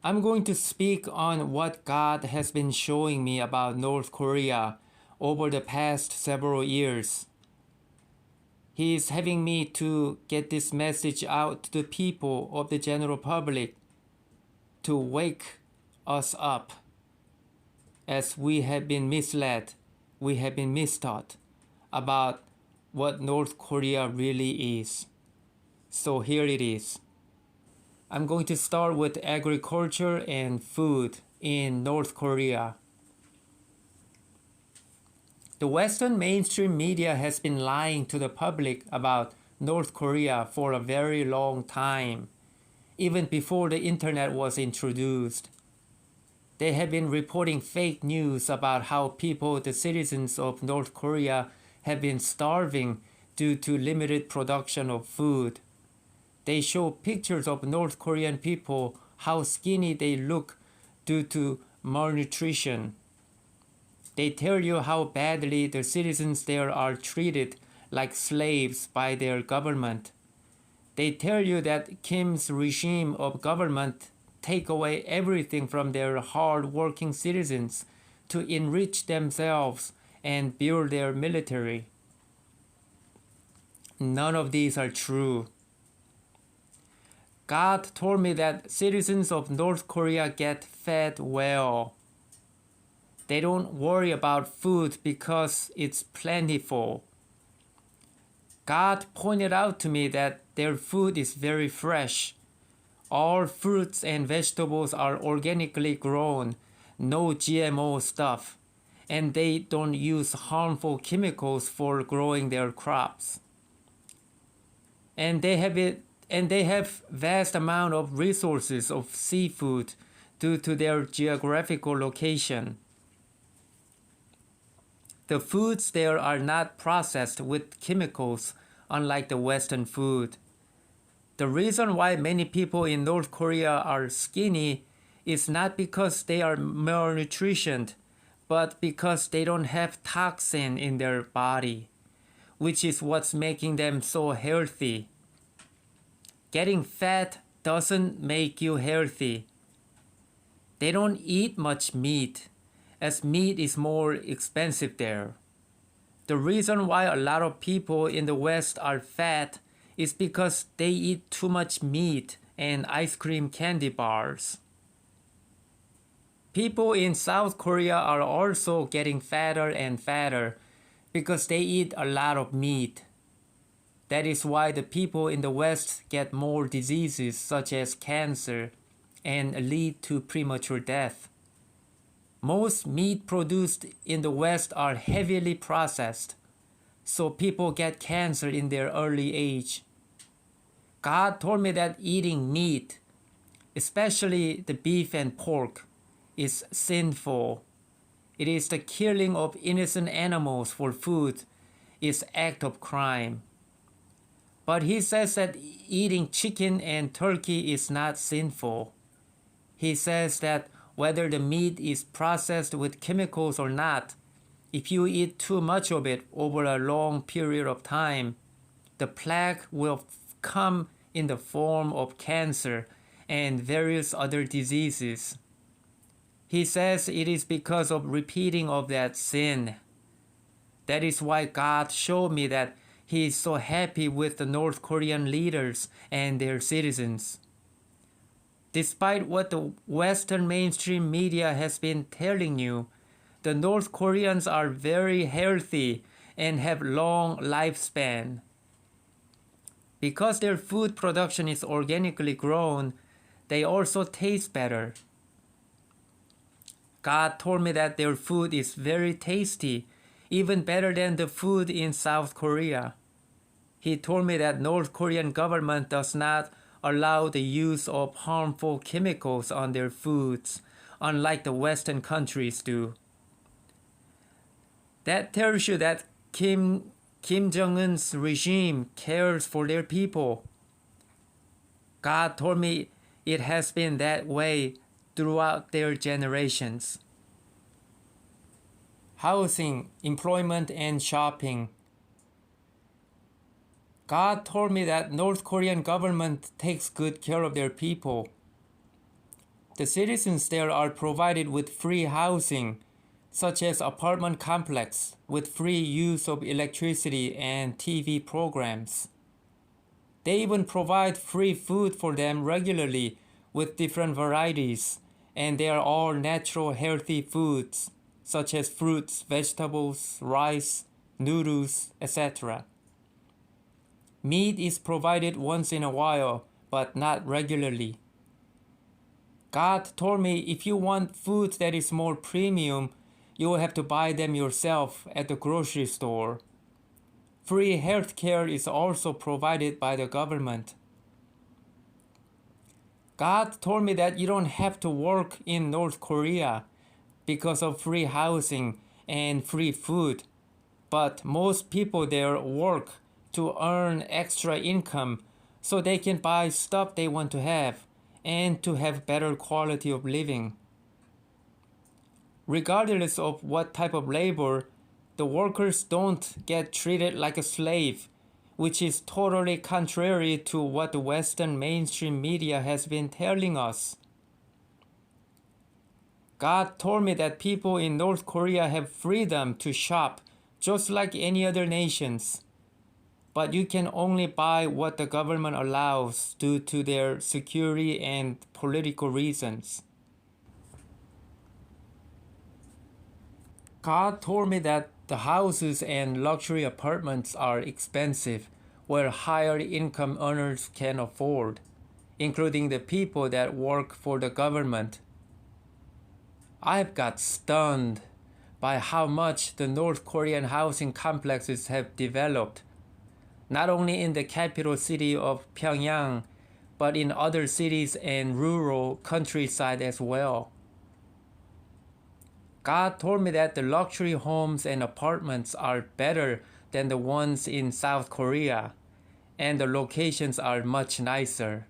I'm going to speak on what God has been showing me about North Korea over the past several years. He is having me to get this message out to the people of the general public to wake us up, as we have been misled, we have been mistaught about what North Korea really is. So here it is. I'm going to start with agriculture and food in North Korea. The Western mainstream media has been lying to the public about North Korea for a very long time, even before the internet was introduced. They have been reporting fake news about how people, the citizens of North Korea, have been starving due to limited production of food. They show pictures of North Korean people, how skinny they look due to malnutrition. They tell you how badly the citizens there are treated like slaves by their government. They tell you that Kim's regime of government take away everything from their hard-working citizens to enrich themselves and build their military. None of these are true. God told me that citizens of North Korea get fed well. They don't worry about food because it's plentiful. God pointed out to me that their food is very fresh. All fruits and vegetables are organically grown, no GMO stuff, and they don't use harmful chemicals for growing their crops. And they have vast amount of resources of seafood due to their geographical location. The foods there are not processed with chemicals, unlike the Western food. The reason why many people in North Korea are skinny is not because they are malnutritioned, but because they don't have toxin in their body, which is what's making them so healthy. Getting fat doesn't make you healthy. They don't eat much meat, as meat is more expensive there. The reason why a lot of people in the West are fat is because they eat too much meat and ice cream candy bars. People in South Korea are also getting fatter and fatter because they eat a lot of meat. That is why the people in the West get more diseases such as cancer and lead to premature death. Most meat produced in the West are heavily processed, so people get cancer in their early age. God told me that eating meat, especially the beef and pork, is sinful. It is the killing of innocent animals for food is act of crime. But he says that eating chicken and turkey is not sinful. He says that whether the meat is processed with chemicals or not, if you eat too much of it over a long period of time, the plague will come in the form of cancer and various other diseases. He says it is because of repeating of that sin. That is why God showed me that He is so happy with the North Korean leaders and their citizens. Despite what the Western mainstream media has been telling you, the North Koreans are very healthy and have long lifespan. Because their food production is organically grown, they also taste better. God told me that their food is very tasty, even better than the food in South Korea. He told me that North Korean government does not allow the use of harmful chemicals on their foods, unlike the Western countries do. That tells you that Kim Jong-un's regime cares for their people. God told me it has been that way throughout their generations. Housing, employment, and shopping. God told me that North Korean government takes good care of their people. The citizens there are provided with free housing, such as apartment complex with free use of electricity and TV programs. They even provide free food for them regularly with different varieties, and they are all natural healthy foods, such as fruits, vegetables, rice, noodles, etc. Meat is provided once in a while, but not regularly. God told me if you want food that is more premium, you will have to buy them yourself at the grocery store. Free healthcare is also provided by the government. God told me that you don't have to work in North Korea because of free housing and free food, but most people there work to earn extra income so they can buy stuff they want to have and to have better quality of living. Regardless of what type of labor, the workers don't get treated like a slave, which is totally contrary to what the Western mainstream media has been telling us. God told me that people in North Korea have freedom to shop just like any other nations. But you can only buy what the government allows due to their security and political reasons. God told me that the houses and luxury apartments are expensive, where higher income earners can afford, including the people that work for the government. I've got stunned by how much the North Korean housing complexes have developed, not only in the capital city of Pyongyang, but in other cities and rural countryside as well. God told me that the luxury homes and apartments are better than the ones in South Korea, and the locations are much nicer.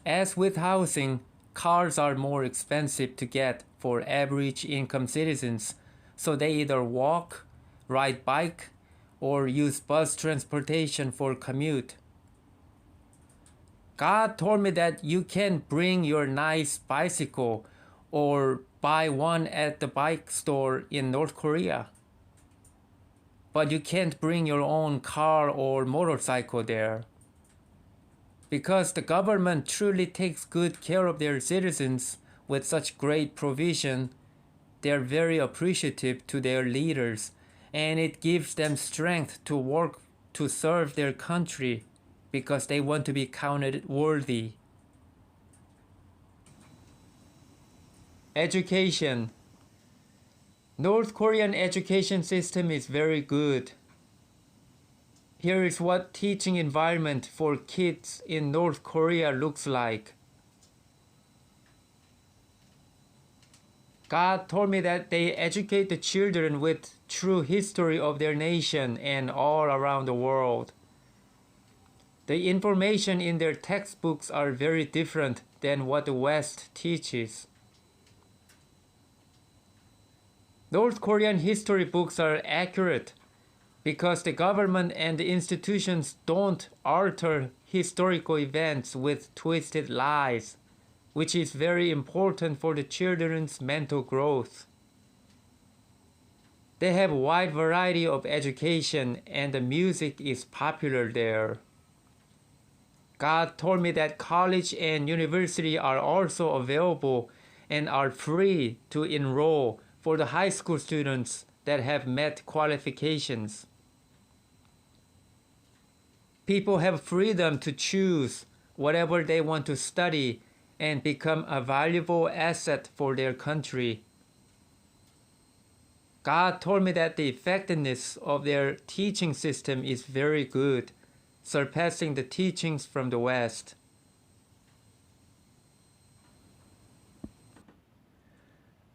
As with housing, cars are more expensive to get for average income citizens, so they either walk, ride bike, or use bus transportation for commute. God told me that you can bring your nice bicycle or buy one at the bike store in North Korea. But you can't bring your own car or motorcycle there. Because the government truly takes good care of their citizens with such great provision, they are very appreciative to their leaders, and it gives them strength to work to serve their country because they want to be counted worthy. Education. North Korean education system is very good. Here is what teaching environment for kids in North Korea looks like. God told me that they educate the children with true history of their nation and all around the world. The information in their textbooks are very different than what the West teaches. North Korean history books are accurate because the government and the institutions don't alter historical events with twisted lies, which is very important for the children's mental growth. They have a wide variety of education and the music is popular there. God told me that college and university are also available and are free to enroll for the high school students that have met qualifications. People have freedom to choose whatever they want to study and become a valuable asset for their country. God told me that the effectiveness of their teaching system is very good, surpassing the teachings from the West.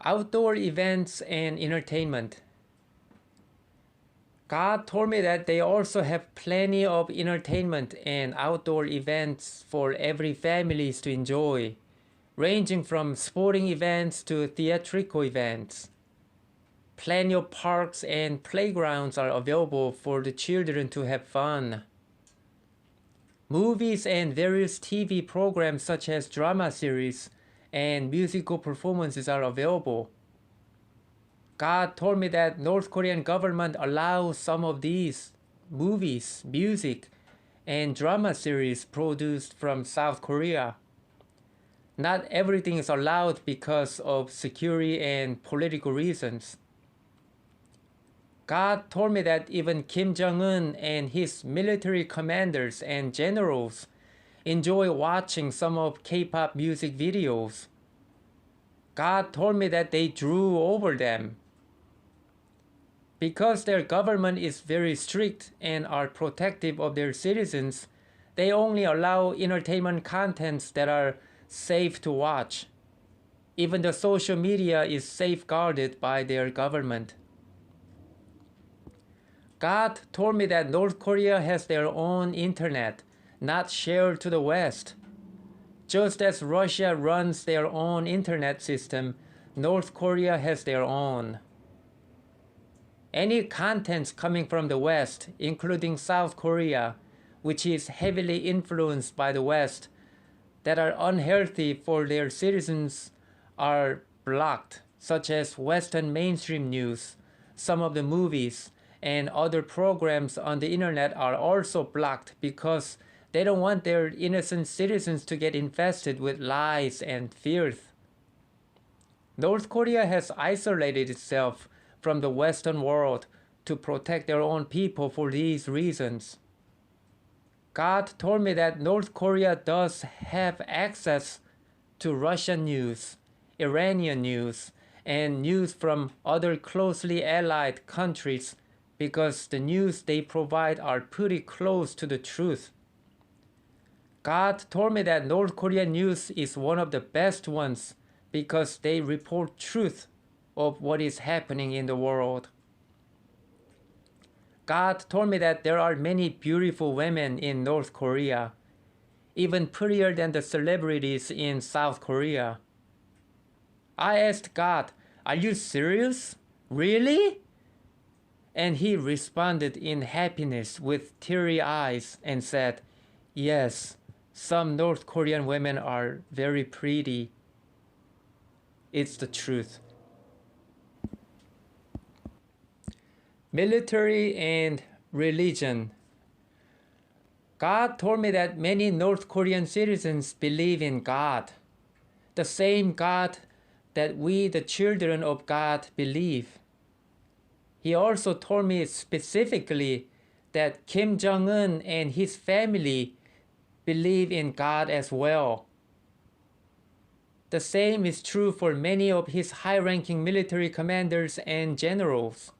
Outdoor events and entertainment. God told me that they also have plenty of entertainment and outdoor events for every family to enjoy, ranging from sporting events to theatrical events. Plenty of parks and playgrounds are available for the children to have fun. Movies and various TV programs such as drama series and musical performances are available. God told me that North Korean government allows some of these movies, music, and drama series produced from South Korea. Not everything is allowed because of security and political reasons. God told me that even Kim Jong-un and his military commanders and generals enjoy watching some of K-pop music videos. God told me that they drew over them. Because their government is very strict and are protective of their citizens, they only allow entertainment contents that are safe to watch. Even the social media is safeguarded by their government. God told me that North Korea has their own internet, not shared to the West. Just as Russia runs their own internet system, North Korea has their own. Any contents coming from the West, including South Korea, which is heavily influenced by the West, that are unhealthy for their citizens are blocked, such as Western mainstream news, some of the movies, and other programs on the internet are also blocked because they don't want their innocent citizens to get infested with lies and filth. North Korea has isolated itself from the Western world to protect their own people for these reasons. God told me that North Korea does have access to Russian news, Iranian news, and news from other closely allied countries because the news they provide are pretty close to the truth. God told me that North Korean news is one of the best ones because they report truth of what is happening in the world. God told me that there are many beautiful women in North Korea, even prettier than the celebrities in South Korea. I asked God, "Are you serious? Really?" And he responded in happiness with teary eyes and said, "Yes, some North Korean women are very pretty. It's the truth." Military and religion. God told me that many North Korean citizens believe in God, the same God that we, the children of God, believe. He also told me specifically that Kim Jong-un and his family believe in God as well. The same is true for many of his high-ranking military commanders and generals.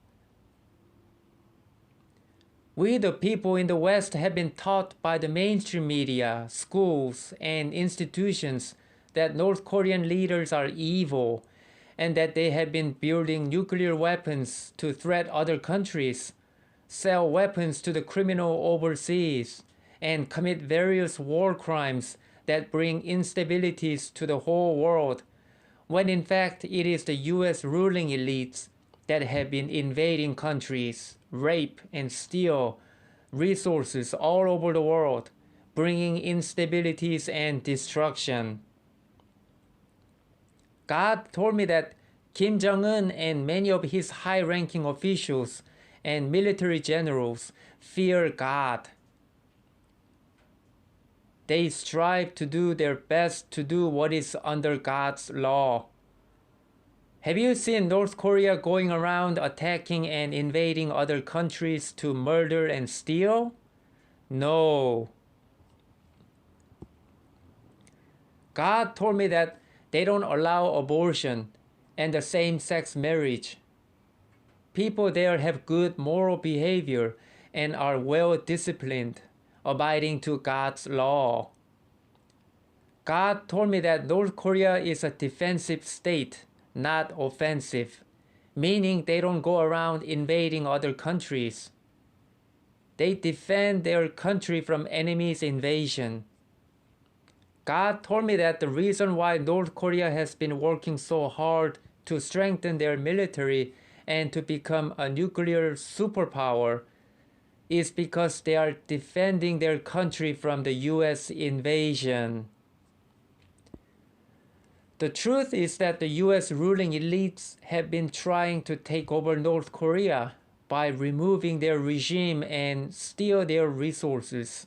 We, the people in the West, have been taught by the mainstream media, schools, and institutions that North Korean leaders are evil and that they have been building nuclear weapons to threat other countries, sell weapons to the criminal overseas, and commit various war crimes that bring instabilities to the whole world, when in fact it is the US ruling elites that have been invading countries, rape and steal resources all over the world, bringing instabilities and destruction. God told me that Kim Jong-un and many of his high-ranking officials and military generals fear God. They strive to do their best to do what is under God's law. Have you seen North Korea going around attacking and invading other countries to murder and steal? No. God told me that they don't allow abortion and the same-sex marriage. People there have good moral behavior and are well-disciplined, abiding to God's law. God told me that North Korea is a defensive state, not offensive, meaning they don't go around invading other countries. They defend their country from enemies' invasion. God told me that the reason why North Korea has been working so hard to strengthen their military and to become a nuclear superpower is because they are defending their country from the US invasion. The truth is that the US ruling elites have been trying to take over North Korea by removing their regime and steal their resources,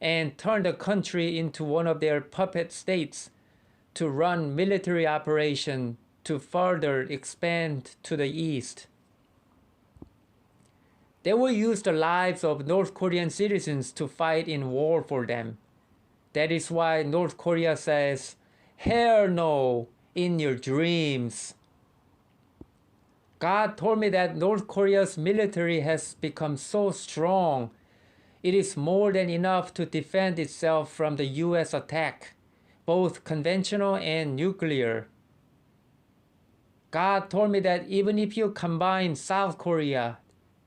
and turn the country into one of their puppet states to run military operations to further expand to the east. They will use the lives of North Korean citizens to fight in war for them. That is why North Korea says, "Hell no," in your dreams. God told me that North Korea's military has become so strong, it is more than enough to defend itself from the US attack, both conventional and nuclear. God told me that even if you combine South Korea,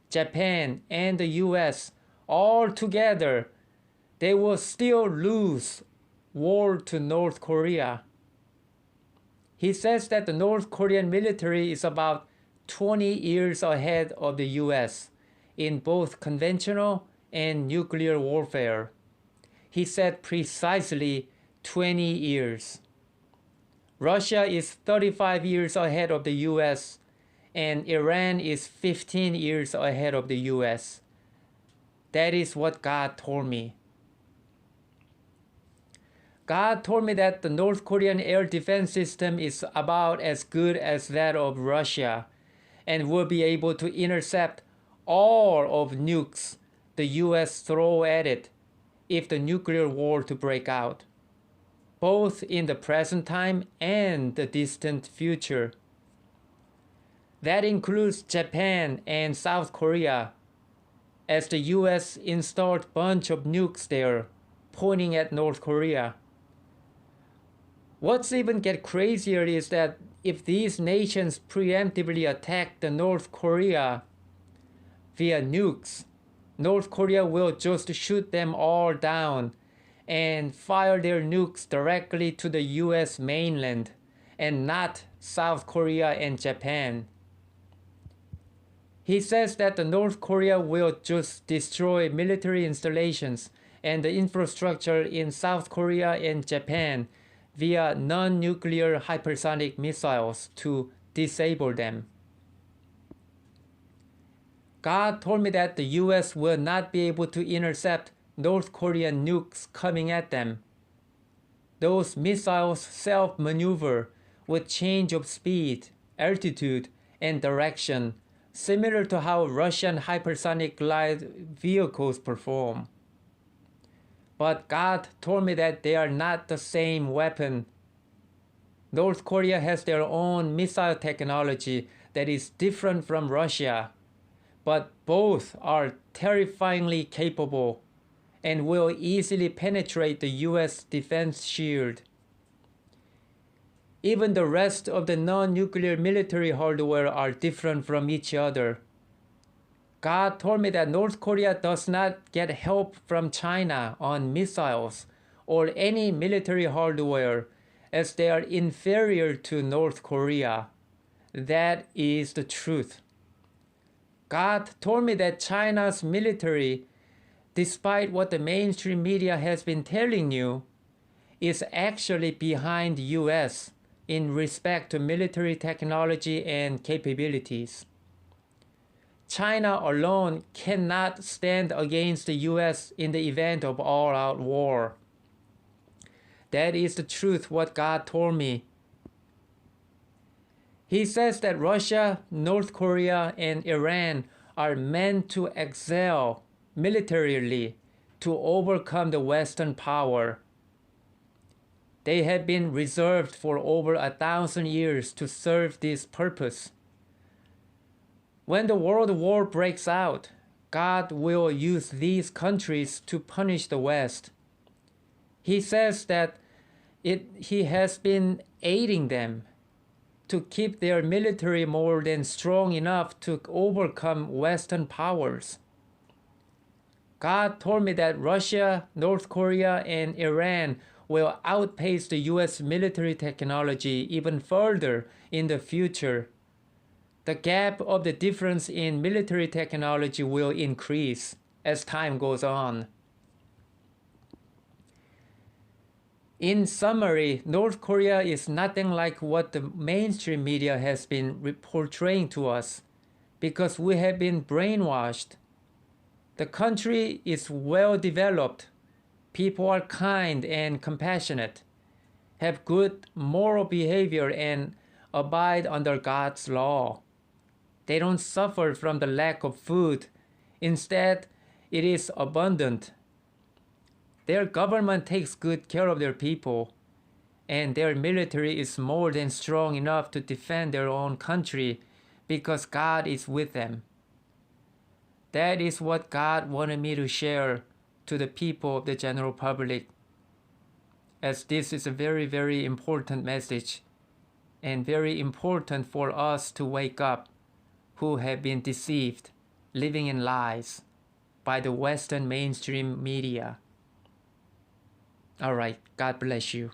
Japan, and the US all together, they will still lose war to North Korea. He says that the North Korean military is about 20 years ahead of the US in both conventional and nuclear warfare. He said precisely 20 years. Russia is 35 years ahead of the US, and Iran is 15 years ahead of the US. That is what God told me. God told me that the North Korean air defense system is about as good as that of Russia and will be able to intercept all of nukes the US throw at it if the nuclear war to break out, both in the present time and the distant future. That includes Japan and South Korea, as the US installed a bunch of nukes there pointing at North Korea. What's even get crazier is that if these nations preemptively attack the North Korea via nukes, North Korea will just shoot them all down and fire their nukes directly to the US mainland and not South Korea and Japan. He says that the North Korea will just destroy military installations and the infrastructure in South Korea and Japan via non-nuclear hypersonic missiles to disable them. God told me that the US will not be able to intercept North Korean nukes coming at them. Those missiles self-maneuver with change of speed, altitude, and direction, similar to how Russian hypersonic glide vehicles perform. But God told me that they are not the same weapon. North Korea has their own missile technology that is different from Russia, but both are terrifyingly capable and will easily penetrate the US defense shield. Even the rest of the non-nuclear military hardware are different from each other. God told me that North Korea does not get help from China on missiles or any military hardware, as they are inferior to North Korea. That is the truth. God told me that China's military, despite what the mainstream media has been telling you, is actually behind the US in respect to military technology and capabilities. China alone cannot stand against the US in the event of all-out war. That is the truth, what God told me. He says that Russia, North Korea, and Iran are meant to excel militarily to overcome the Western power. They have been reserved for over 1,000 years to serve this purpose. When the world war breaks out, God will use these countries to punish the West. He says that He has been aiding them to keep their military more than strong enough to overcome Western powers. God told me that Russia, North Korea, and Iran will outpace the US military technology even further in the future. The gap of the difference in military technology will increase as time goes on. In summary, North Korea is nothing like what the mainstream media has been portraying to us because we have been brainwashed. The country is well developed. People are kind and compassionate, have good moral behavior, and abide under God's law. They don't suffer from the lack of food. Instead, it is abundant. Their government takes good care of their people, and their military is more than strong enough to defend their own country because God is with them. That is what God wanted me to share to the people of the general public, as this is a very, very important message and very important for us to wake up who have been deceived, living in lies by the Western mainstream media. All right, God bless you.